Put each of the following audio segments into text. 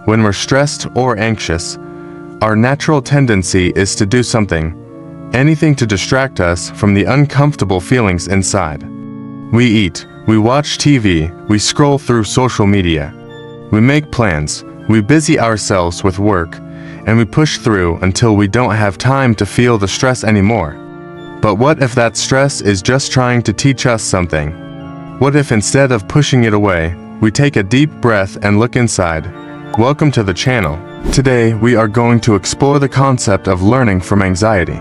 When we're stressed or anxious, our natural tendency is to do something, anything to distract us from the uncomfortable feelings inside. We eat, we watch TV, we scroll through social media. We make plans, we busy ourselves with work, and we push through until we don't have time to feel the stress anymore. But what if that stress is just trying to teach us something? What if instead of pushing it away, we take a deep breath and look inside? Welcome to the channel. Today we are going to explore the concept of learning from anxiety.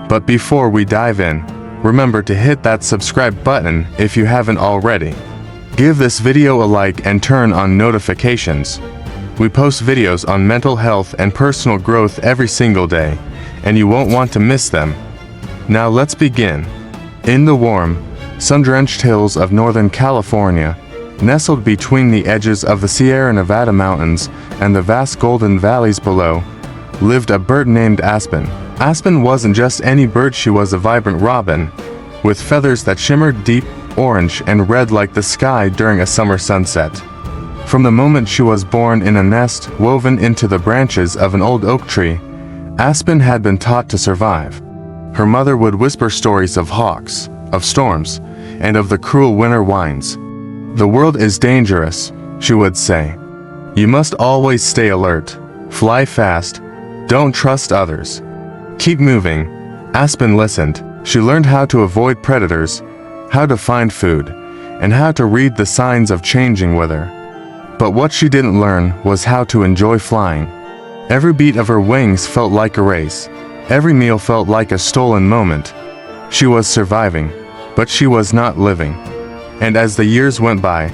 But before we dive in, remember to hit that subscribe button if you haven't already. Give this video a like and turn on notifications. We post videos on mental health and personal growth every single day, and you won't want to miss them. Now let's begin. In the warm, sun-drenched hills of Northern California, nestled between the edges of the Sierra Nevada mountains and the vast golden valleys below, lived a bird named Aspen. Aspen wasn't just any bird, she was a vibrant robin, with feathers that shimmered deep orange and red like the sky during a summer sunset. From the moment she was born in a nest woven into the branches of an old oak tree, Aspen had been taught to survive. Her mother would whisper stories of hawks, of storms, and of the cruel winter winds. "The world is dangerous," she would say. "You must always stay alert, fly fast, don't trust others. Keep moving." Aspen listened. She learned how to avoid predators, how to find food, and how to read the signs of changing weather. But what she didn't learn was how to enjoy flying. Every beat of her wings felt like a race. Every meal felt like a stolen moment. She was surviving, but she was not living. And as the years went by,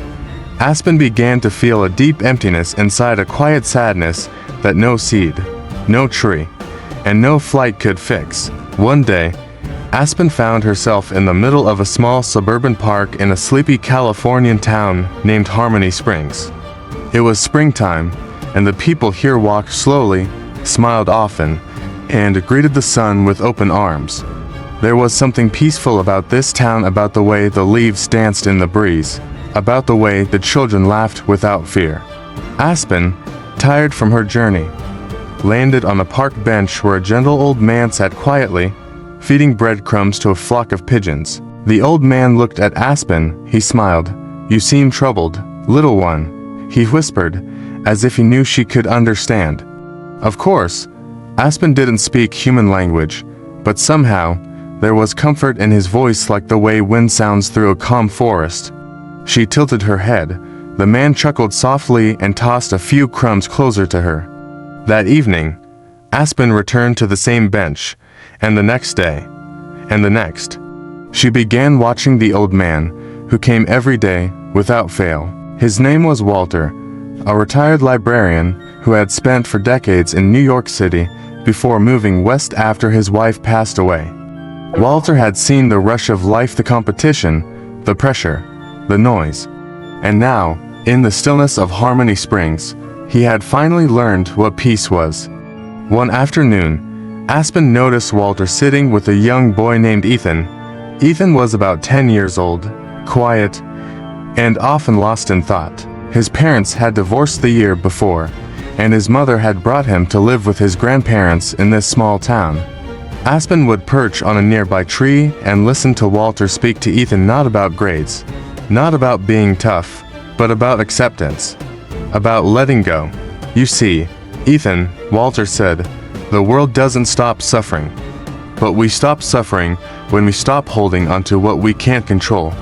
Aspen began to feel a deep emptiness inside, a quiet sadness that no seed, no tree, and no flight could fix. One day, Aspen found herself in the middle of a small suburban park in a sleepy Californian town named Harmony Springs. It was springtime, and the people here walked slowly, smiled often, and greeted the sun with open arms. There was something peaceful about this town, about the way the leaves danced in the breeze, about the way the children laughed without fear. Aspen, tired from her journey, landed on a park bench where a gentle old man sat quietly, feeding breadcrumbs to a flock of pigeons. The old man looked at Aspen. He smiled. "You seem troubled, little one," he whispered, as if he knew she could understand. Of course, Aspen didn't speak human language, but somehow, there was comfort in his voice, like the way wind sounds through a calm forest. She tilted her head. The man chuckled softly and tossed a few crumbs closer to her. That evening, Aspen returned to the same bench, and the next day, and the next. She began watching the old man, who came every day, without fail. His name was Walter, a retired librarian who had spent for decades in New York City before moving west after his wife passed away. Walter had seen the rush of life, the competition, the pressure, the noise. And now, in the stillness of Harmony Springs, he had finally learned what peace was. One afternoon, Aspen noticed Walter sitting with a young boy named Ethan. Ethan was about 10 years old, quiet, and often lost in thought. His parents had divorced the year before, and his mother had brought him to live with his grandparents in this small town. Aspen would perch on a nearby tree and listen to Walter speak to Ethan, not about grades, not about being tough, but about acceptance, about letting go. "You see, Ethan," Walter said, "the world doesn't stop suffering. But we stop suffering when we stop holding onto what we can't control.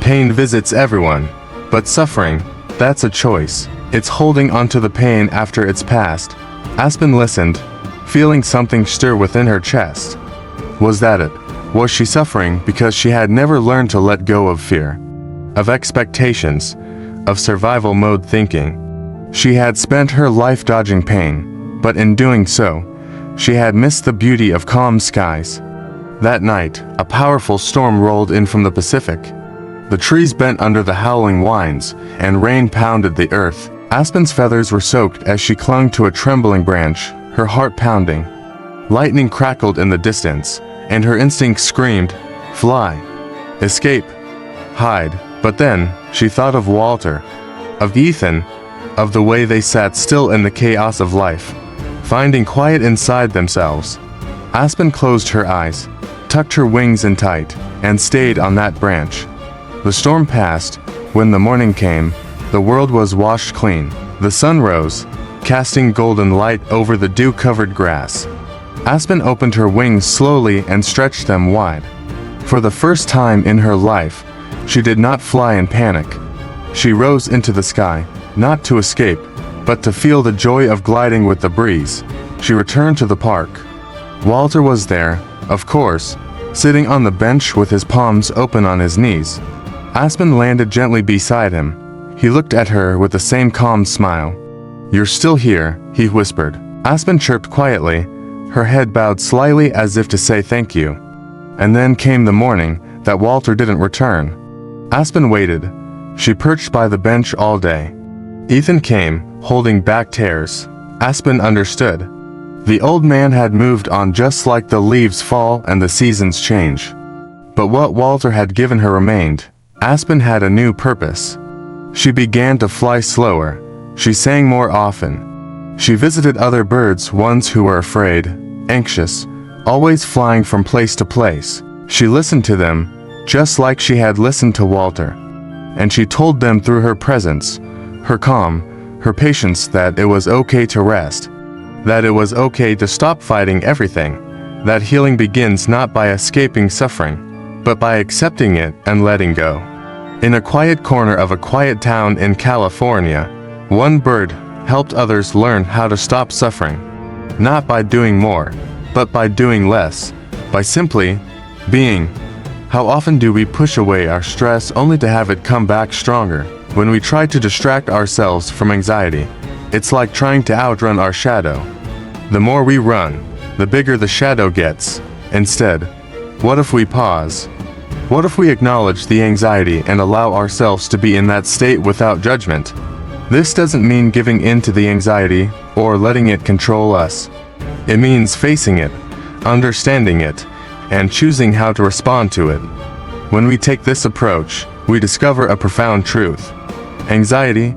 Pain visits everyone, but suffering, that's a choice. It's holding onto the pain after it's passed." Aspen listened, feeling something stir within her chest. Was that it? Was she suffering because she had never learned to let go of fear, of expectations, of survival mode thinking? She had spent her life dodging pain, but in doing so, she had missed the beauty of calm skies. That night, a powerful storm rolled in from the Pacific. The trees bent under the howling winds, and rain pounded the earth. Aspen's feathers were soaked as she clung to a trembling branch, her heart pounding. Lightning crackled in the distance, and her instinct screamed, "Fly! Escape! Hide!" But then, she thought of Walter, of Ethan, of the way they sat still in the chaos of life, finding quiet inside themselves. Aspen closed her eyes, tucked her wings in tight, and stayed on that branch. The storm passed. When the morning came, the world was washed clean. The sun rose, casting golden light over the dew-covered grass. Aspen opened her wings slowly and stretched them wide. For the first time in her life, she did not fly in panic. She rose into the sky, not to escape, but to feel the joy of gliding with the breeze. She returned to the park. Walter was there, of course, sitting on the bench with his palms open on his knees. Aspen landed gently beside him. He looked at her with the same calm smile. "You're still here," he whispered. Aspen chirped quietly, her head bowed slightly as if to say thank you. And then came the morning that Walter didn't return. Aspen waited. She perched by the bench all day. Ethan came, holding back tears. Aspen understood. The old man had moved on just like the leaves fall and the seasons change. But what Walter had given her remained. Aspen had a new purpose. She began to fly slower. She sang more often. She visited other birds, ones who were afraid, anxious, always flying from place to place. She listened to them, just like she had listened to Walter. And she told them through her presence, her calm, her patience, that it was okay to rest. That it was okay to stop fighting everything. That healing begins not by escaping suffering, but by accepting it and letting go. In a quiet corner of a quiet town in California, one bird helped others learn how to stop suffering. Not by doing more, but by doing less. By simply being. How often do we push away our stress only to have it come back stronger? When we try to distract ourselves from anxiety, it's like trying to outrun our shadow. The more we run, the bigger the shadow gets. Instead, what if we pause? What if we acknowledge the anxiety and allow ourselves to be in that state without judgment? This doesn't mean giving in to the anxiety or letting it control us. It means facing it, understanding it, and choosing how to respond to it. When we take this approach, we discover a profound truth. Anxiety,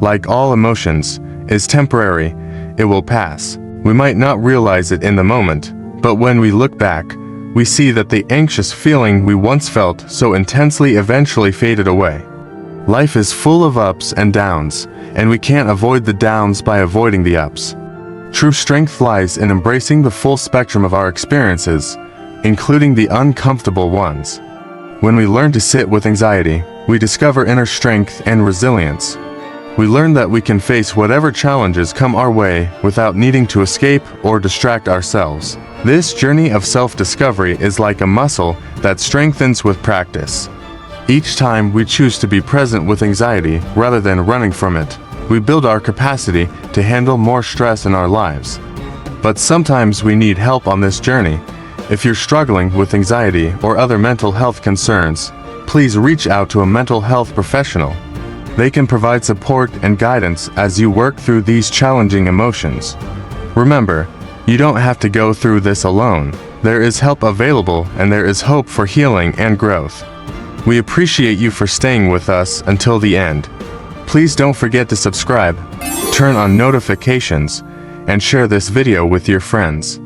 like all emotions, is temporary. It will pass. We might not realize it in the moment, but when we look back, we see that the anxious feeling we once felt so intensely eventually faded away. Life is full of ups and downs, and we can't avoid the downs by avoiding the ups. True strength lies in embracing the full spectrum of our experiences, including the uncomfortable ones. When we learn to sit with anxiety, we discover inner strength and resilience. We learn that we can face whatever challenges come our way without needing to escape or distract ourselves. This journey of self-discovery is like a muscle that strengthens with practice. Each time we choose to be present with anxiety rather than running from it, we build our capacity to handle more stress in our lives. But sometimes we need help on this journey. If you're struggling with anxiety or other mental health concerns, please reach out to a mental health professional. They can provide support and guidance as you work through these challenging emotions. Remember, you don't have to go through this alone. There is help available, and there is hope for healing and growth. We appreciate you for staying with us until the end. Please don't forget to subscribe, turn on notifications, and share this video with your friends.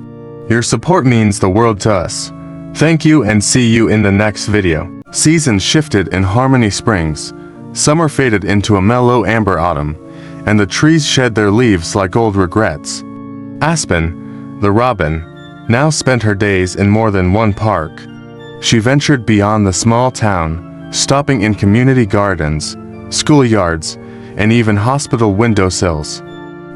Your support means the world to us. Thank you, and see you in the next video. Seasons shifted in Harmony Springs. Summer faded into a mellow amber autumn, and the trees shed their leaves like old regrets. Aspen, the robin, now spent her days in more than one park. She ventured beyond the small town, stopping in community gardens, schoolyards, and even hospital windowsills.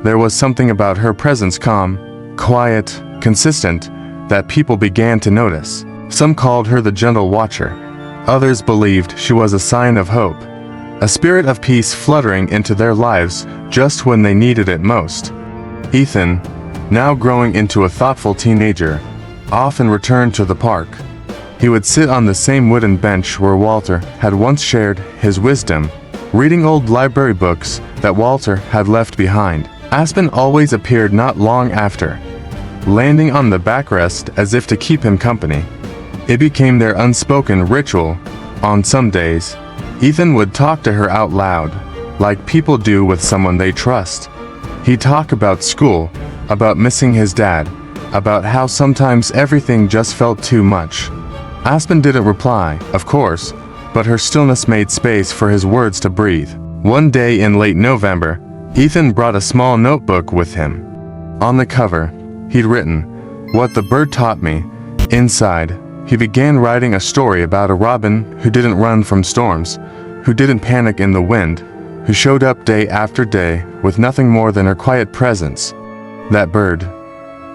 There was something about her presence, calm, quiet, consistent, that people began to notice. Some called her the gentle watcher. Others believed she was a sign of hope, a spirit of peace fluttering into their lives just when they needed it most. Ethan, now growing into a thoughtful teenager, often returned to the park. He would sit on the same wooden bench where Walter had once shared his wisdom, reading old library books that Walter had left behind. Aspen always appeared not long after, landing on the backrest as if to keep him company. It became their unspoken ritual. On some days, Ethan would talk to her out loud, like people do with someone they trust. He'd talk about school, about missing his dad, about how sometimes everything just felt too much. Aspen didn't reply, of course, but her stillness made space for his words to breathe. One day in late November, Ethan brought a small notebook with him. On the cover, he'd written, "What the bird taught me." Inside, he began writing a story about a robin who didn't run from storms, who didn't panic in the wind, who showed up day after day with nothing more than her quiet presence. That bird,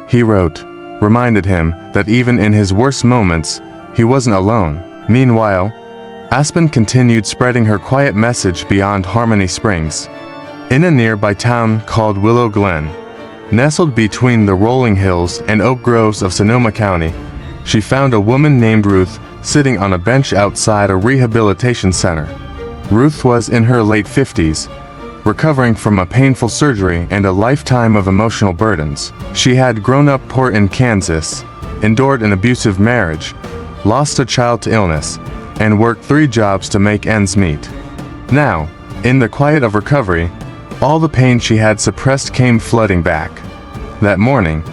he wrote, reminded him that even in his worst moments, he wasn't alone. Meanwhile, Aspen continued spreading her quiet message beyond Harmony Springs. In a nearby town called Willow Glen, nestled between the rolling hills and oak groves of Sonoma County, she found a woman named Ruth sitting on a bench outside a rehabilitation center. Ruth was in her late 50s, recovering from a painful surgery and a lifetime of emotional burdens. She had grown up poor in Kansas, endured an abusive marriage, lost a child to illness, and worked 3 jobs to make ends meet. Now, in the quiet of recovery, all the pain she had suppressed came flooding back. That morning,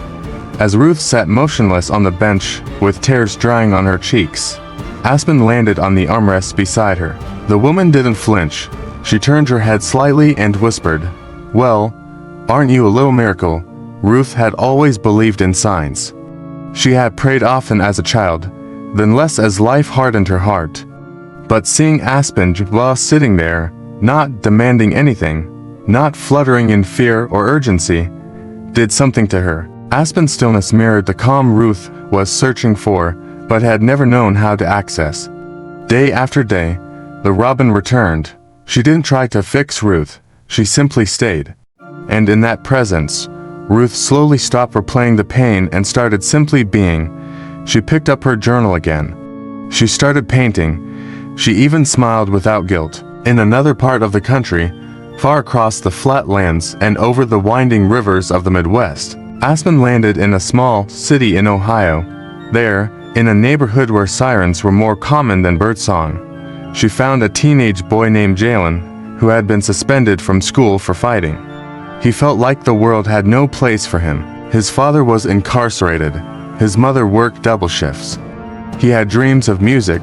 as Ruth sat motionless on the bench with tears drying on her cheeks, Aspen landed on the armrest beside her. The woman didn't flinch. She turned her head slightly and whispered, "Well, aren't you a little miracle?" Ruth had always believed in signs. She had prayed often as a child, then less as life hardened her heart. But seeing Aspen while sitting there, not demanding anything, not fluttering in fear or urgency, did something to her. Aspen's stillness mirrored the calm Ruth was searching for, but had never known how to access. Day after day, the robin returned. She didn't try to fix Ruth, she simply stayed. And in that presence, Ruth slowly stopped replaying the pain and started simply being. She picked up her journal again. She started painting. She even smiled without guilt. In another part of the country, far across the flatlands and over the winding rivers of the Midwest, Aspen landed in a small city in Ohio. There, in a neighborhood where sirens were more common than birdsong, she found a teenage boy named Jalen, who had been suspended from school for fighting. He felt like the world had no place for him. His father was incarcerated. His mother worked double shifts. He had dreams of music,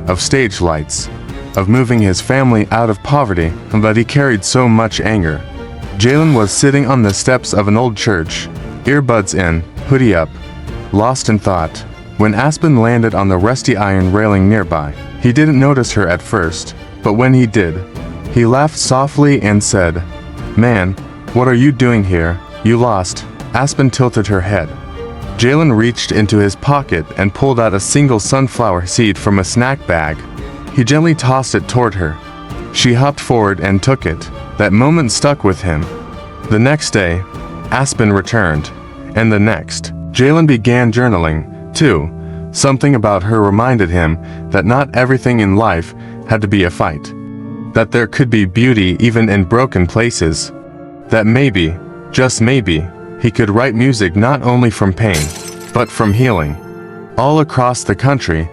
of stage lights, of moving his family out of poverty, but he carried so much anger. Jalen was sitting on the steps of an old church, earbuds in, hoodie up, lost in thought, when Aspen landed on the rusty iron railing nearby. He didn't notice her at first, but when he did, he laughed softly and said, "Man, what are you doing here? You lost." Aspen tilted her head. Jalen reached into his pocket and pulled out a single sunflower seed from a snack bag. He gently tossed it toward her. She hopped forward and took it. That moment stuck with him. The next day, Aspen returned, and the next. Jalen began journaling, too. Something about her reminded him that not everything in life had to be a fight. That there could be beauty even in broken places. That maybe, just maybe, he could write music not only from pain, but from healing. All across the country,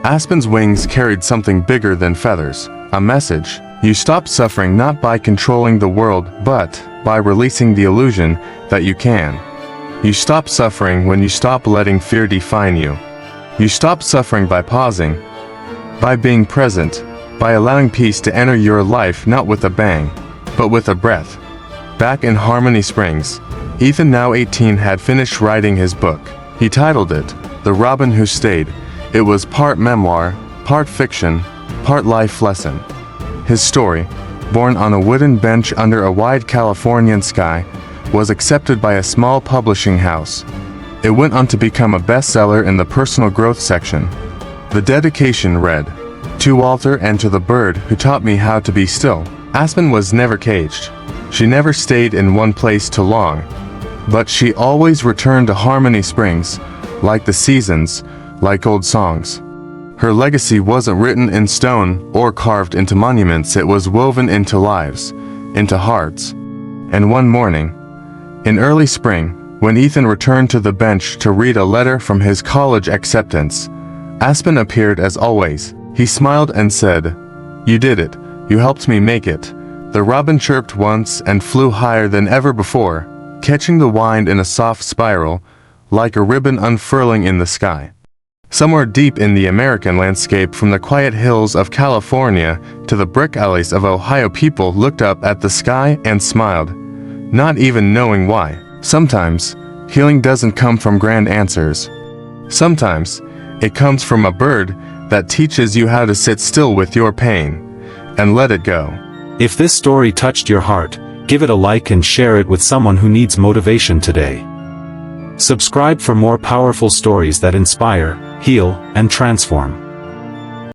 Aspen's wings carried something bigger than feathers, a message. You stop suffering not by controlling the world, but by releasing the illusion that you can. You stop suffering when you stop letting fear define you. You stop suffering by pausing, by being present, by allowing peace to enter your life not with a bang, but with a breath. Back in Harmony Springs, Ethan, now 18, had finished writing his book. He titled it, The Robin Who Stayed. It was part memoir, part fiction, part life lesson. His story, born on a wooden bench under a wide Californian sky, was accepted by a small publishing house. It went on to become a bestseller in the personal growth section. The dedication read, "To Walter and to the bird who taught me how to be still." Aspen was never caged. She never stayed in one place too long. But she always returned to Harmony Springs, like the seasons, like old songs. Her legacy wasn't written in stone or carved into monuments, it was woven into lives, into hearts. And one morning, in early spring, when Ethan returned to the bench to read a letter from his college acceptance, Aspen appeared as always. He smiled and said, "You did it. You helped me make it. The robin chirped once and flew higher than ever before, catching the wind in a soft spiral, like a ribbon unfurling in the sky. Somewhere deep in the American landscape, from the quiet hills of California to the brick alleys of Ohio, people looked up at the sky and smiled, not even knowing why. Sometimes, healing doesn't come from grand answers. Sometimes, it comes from a bird that teaches you how to sit still with your pain and let it go. If this story touched your heart, give it a like and share it with someone who needs motivation today. Subscribe for more powerful stories that inspire, heal, and transform.